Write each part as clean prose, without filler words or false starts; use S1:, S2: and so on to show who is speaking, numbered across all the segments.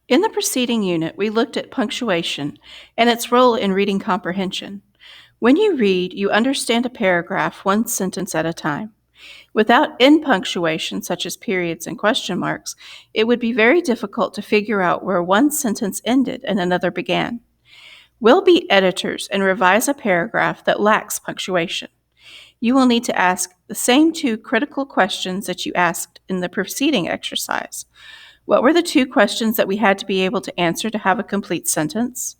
S1: In the preceding unit, we looked at punctuation and its role in reading comprehension. When you read, you understand a paragraph one sentence at a time. Without end punctuation, such as periods and question marks, it would be very difficult to figure out where one sentence ended and another began. We'll be editors and revise a paragraph that lacks punctuation. You will need to ask the same two critical questions that you asked in the preceding exercise. What were the two questions that we had to be able to answer to have a complete sentence?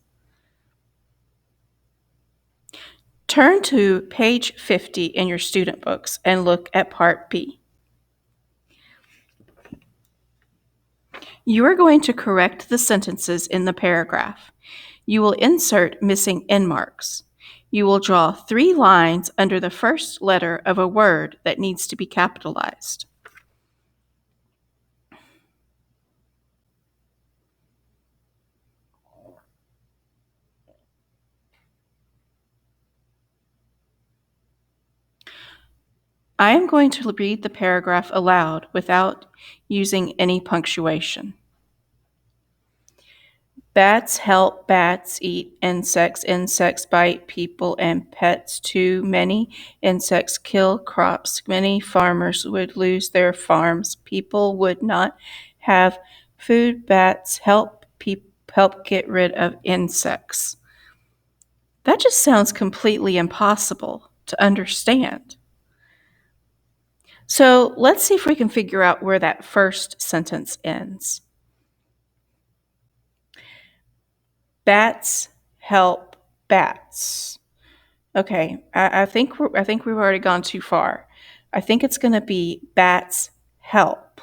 S1: Turn to page 50 in your student books and look at part B. You are going to correct the sentences in the paragraph. You will insert missing end marks. You will draw 3 lines under the first letter of a word that needs to be capitalized. I am going to read the paragraph aloud without using any punctuation. Bats help bats eat insects. Insects bite people and pets. Too many insects kill crops. Many farmers would lose their farms. People would not have food. Bats help get rid of insects. That just sounds completely impossible to understand. So let's see if we can figure out where that first sentence ends. Bats help bats. Okay, I think we've already gone too far. I think it's going to be bats help.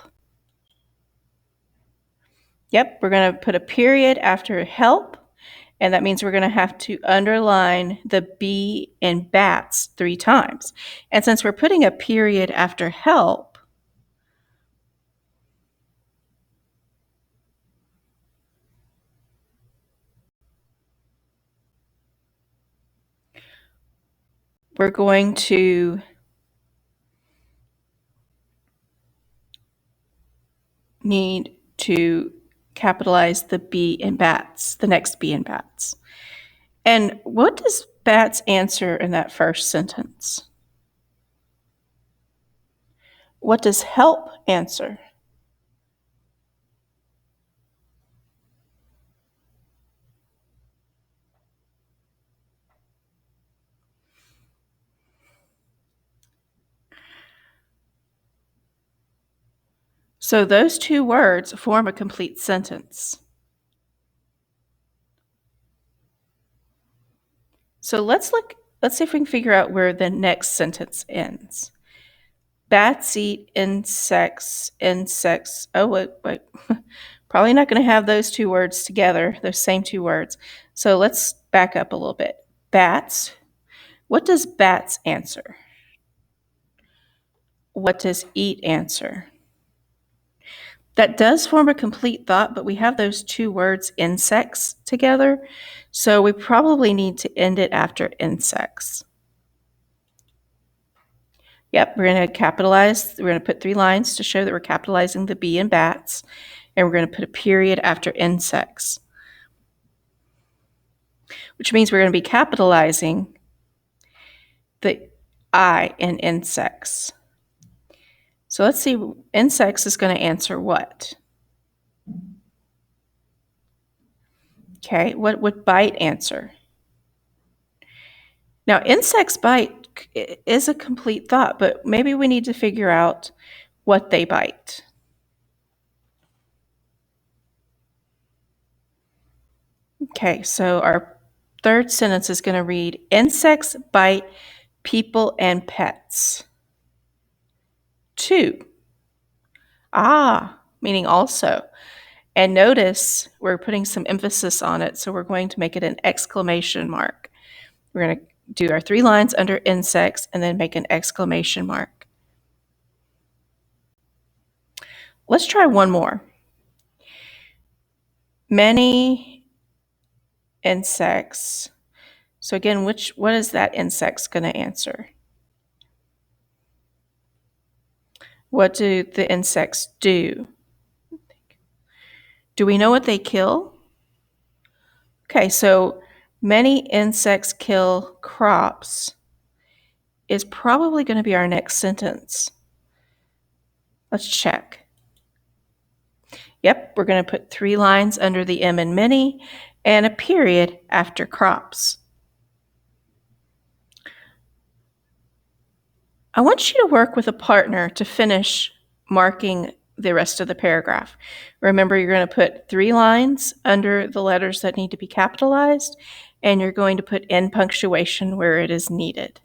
S1: Yep, we're going to put a period after help, and that means we're going to have to underline the B in bats 3 times. And since we're putting a period after help, we're going to need to capitalize the B in bats, the next B in bats. And what does bats answer in that first sentence? What does help answer? So those 2 words form a complete sentence. So let's see if we can figure out where the next sentence ends. Bats eat insects. Oh, wait. Probably not going to have those 2 words together, those same 2 words. So let's back up a little bit. Bats. What does bats answer? What does eat answer? That does form a complete thought, but we have those 2 words insects together, so we probably need to end it after insects. Yep, we're going to capitalize. We're going to put 3 lines to show that we're capitalizing the B in bats, and we're going to put a period after insects, which means we're going to be capitalizing the I in insects. So let's see, insects is going to answer what? Okay, what would bite answer? Now, insects bite is a complete thought, but maybe we need to figure out what they bite. Okay, so our third sentence is going to read, insects bite people and pets. 2. Meaning also. And notice we're putting some emphasis on it, so we're going to make it an exclamation mark. We're going to do our 3 lines under insects and then make an exclamation mark. Let's try one more. Many insects. So again, what is that insects going to answer? What do the insects do? Do we know what they kill? Okay, so many insects kill crops is probably going to be our next sentence. Let's check. Yep, we're going to put 3 lines under the M in many and a period after crops. I want you to work with a partner to finish marking the rest of the paragraph. Remember, you're going to put 3 lines under the letters that need to be capitalized, and you're going to put end punctuation where it is needed.